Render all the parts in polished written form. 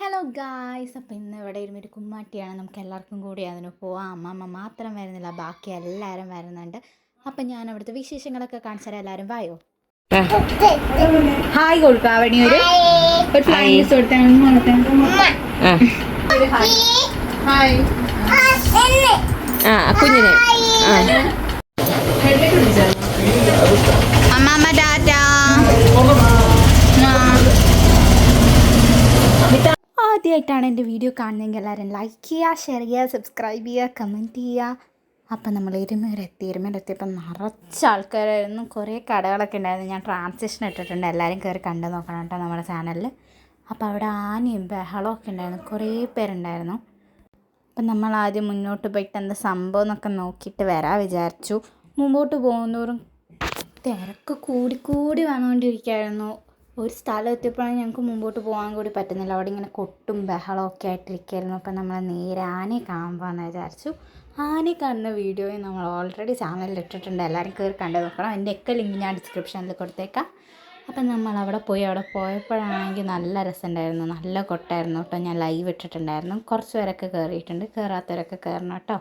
Hello guys, അപ്പോൾ ഇന്ന് ഇവിടെ ഒരു കുമ്മാട്ടിയാണ്. നമുക്ക് എല്ലാവർക്കും കൂടി അതിന് പോവാം. അമ്മമ്മ മാത്രം വരുന്നില്ല, ബാക്കി എല്ലാവരും വരുന്നുണ്ട്. അപ്പം ഞാൻ അവിടുത്തെ വിശേഷങ്ങളൊക്കെ കാണിച്ചു തരാം. എല്ലാവരും വായോ. ഹായ് കൊടുക്കാം. അവിടെ ഒരു ഫ്ലൈങ് കുഞ്ഞിനെ അമ്മമ്മ ടാറ്റ. ആദ്യമായിട്ടാണ് എൻ്റെ വീഡിയോ കാണുന്നതെങ്കിൽ എല്ലാവരും ലൈക്ക് ചെയ്യുക, ഷെയർ ചെയ്യുക, സബ്സ്ക്രൈബ് ചെയ്യുക, കമൻറ്റ് ചെയ്യുക. അപ്പം നമ്മൾ എരുമേലെത്തിയപ്പോൾ നിറച്ച ആൾക്കാരായിരുന്നു. കുറേ കടകളൊക്കെ ഉണ്ടായിരുന്നു. ഞാൻ ട്രാൻസിഷൻ ഇട്ടിട്ടുണ്ട്, എല്ലാവരും കയറി കണ്ടു നോക്കണം കേട്ടോ നമ്മുടെ ചാനലിൽ. അപ്പോൾ അവിടെ ആനയും ബഹളമൊക്കെ ഉണ്ടായിരുന്നു, കുറേ പേരുണ്ടായിരുന്നു. അപ്പം നമ്മൾ ആദ്യം മുന്നോട്ട് പോയിട്ട് എന്താ സംഭവം എന്നൊക്കെ നോക്കിയിട്ട് വരാൻ വിചാരിച്ചു. മുമ്പോട്ട് പോകുന്നതോറും തിരക്ക് കൂടി വന്നുകൊണ്ടിരിക്കുകയായിരുന്നു. ഒരു സ്ഥലം എത്തിയപ്പോഴാണ് ഞങ്ങൾക്ക് മുമ്പോട്ട് പോകാൻ കൂടി പറ്റുന്നില്ല. അവിടെ ഇങ്ങനെ കൊട്ടും ബഹളമൊക്കെ ആയിട്ടിരിക്കുകയായിരുന്നു. അപ്പം നമ്മൾ നേരെ ആനയെ കാണുമ്പോഴെന്ന് വിചാരിച്ചു. ആനയെ കാണുന്ന വീഡിയോയും നമ്മൾ ഓൾറെഡി ചാനലിൽ ഇട്ടിട്ടുണ്ട്, എല്ലാവരും കയറി കണ്ടു നോക്കണം. അതിൻ്റെയൊക്കെ ലിങ്ക് ഞാൻ ഡിസ്ക്രിപ്ഷനിൽ കൊടുത്തേക്കാം. അപ്പം നമ്മൾ അവിടെ പോയപ്പോഴാണെങ്കിൽ നല്ല രസമുണ്ടായിരുന്നു, നല്ല കൊട്ടായിരുന്നു കേട്ടോ. ഞാൻ ലൈവ് ഇട്ടിട്ടുണ്ടായിരുന്നു. കുറച്ച് പേരൊക്കെ കയറിയിട്ടുണ്ട്, കയറാത്തവരൊക്കെ കയറണം കേട്ടോ.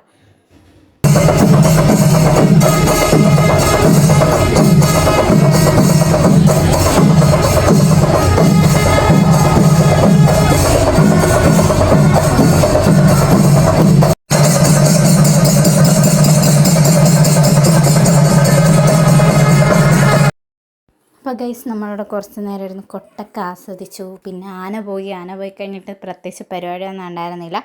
അപ്പോൾ ഗൈസ്, നമ്മളവിടെ കുറച്ച് നേരം ഇരുന്ന് കൊട്ടൊക്കെ ആസ്വദിച്ചു. പിന്നെ ആന പോയി കഴിഞ്ഞിട്ട് പ്രത്യേകിച്ച് പരിപാടിയൊന്നും ഉണ്ടായിരുന്നില്ല.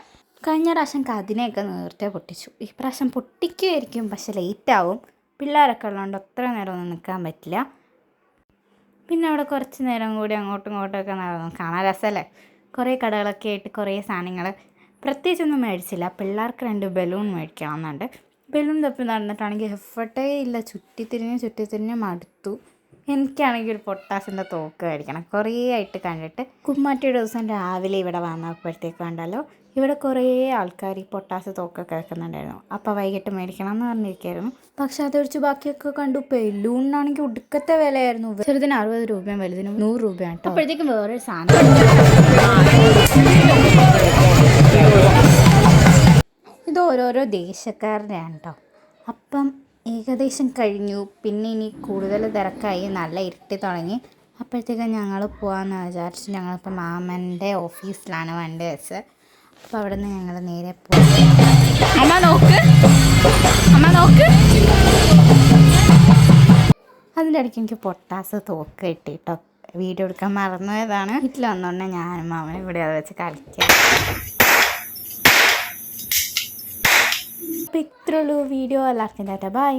കഴിഞ്ഞ പ്രാവശ്യം കതിനെയൊക്കെ നേരത്തെ പൊട്ടിച്ചു. ഈ പ്രാവശ്യം പൊട്ടിക്കുമായിരിക്കും, പക്ഷെ ലേറ്റാവും. പിള്ളേരൊക്കെ ഉള്ളതുകൊണ്ട് അത്ര നേരമൊന്നും നിൽക്കാൻ പറ്റില്ല. പിന്നെ അവിടെ കുറച്ച് നേരം കൂടി അങ്ങോട്ടും ഇങ്ങോട്ടുമൊക്കെ നടന്നു. കാണാൻ രസമല്ലേ. കുറേ കടകളൊക്കെ ആയിട്ട് കുറേ സാധനങ്ങൾ. പ്രത്യേകിച്ചൊന്നും മേടിച്ചില്ല. പിള്ളേർക്ക് 2 ബലൂൺ മേടിക്കണമെന്നുണ്ട്. ബലൂൺ തപ്പി നടന്നിട്ടാണെങ്കിൽ എഫർട്ടേ ഇല്ല. ചുറ്റിത്തിരിഞ്ഞ് മടുത്തു. എനിക്കാണെങ്കിൽ ഒരു പൊട്ടാസിൻ്റെ തോക്ക് മേടിക്കണം. കുറേ ആയിട്ട് കണ്ടിട്ട്. കുമ്മാട്ടിയുടെ ദിവസം രാവിലെ ഇവിടെ വന്നപ്പോഴത്തേക്ക് കണ്ടല്ലോ, ഇവിടെ കുറേ ആൾക്കാർ ഈ പൊട്ടാസ് തോക്കൊക്കെ വെക്കുന്നുണ്ടായിരുന്നു. അപ്പോൾ വൈകിട്ട് മേടിക്കണം എന്ന് പറഞ്ഞിരിക്കുകയായിരുന്നു. പക്ഷെ അതൊഴിച്ച് ബാക്കിയൊക്കെ കണ്ടു. ബലൂണിനാണെങ്കിൽ ഒടുക്കത്തെ വിലയായിരുന്നു. ചെറുതിന് 60 രൂപയും വലുതിന് 100 രൂപയാണ് കേട്ടോ. അപ്പോഴത്തേക്കും വേറൊരു സാധനം, ഇത് ഓരോരോ ദേശക്കാരുടെയാണ് കേട്ടോ. അപ്പം ഏകദേശം കഴിഞ്ഞു. പിന്നെ ഇനി കൂടുതൽ തിരക്കായി, നല്ല ഇരുട്ടി തുടങ്ങി. അപ്പോഴത്തേക്കും ഞങ്ങൾ പോകാമെന്ന് വിചാരിച്ചു. ഞങ്ങളിപ്പോൾ മാമൻ്റെ ഓഫീസിലാണ് വണ്ടി വെച്ചത്. അപ്പോൾ അവിടെ നിന്ന് ഞങ്ങൾ നേരെ പോകും. അമ്മ നോക്ക്. അതിൻ്റെ ഇടയ്ക്ക് എനിക്ക് പൊട്ടാസ് തോക്ക് കിട്ടി കേട്ടോ. വീഡിയോ എടുക്കാൻ മറന്നുപോയതാണ്. വീട്ടിൽ വന്നുകൊണ്ട് ഞാനും മാമനും ഇവിടെ അത് വെച്ച് കളിക്കാം. അപ്പോൾ ഇത്രയുള്ളൂ വീഡിയോ. എല്ലാവർക്കും ടാറ്റ, ബൈ.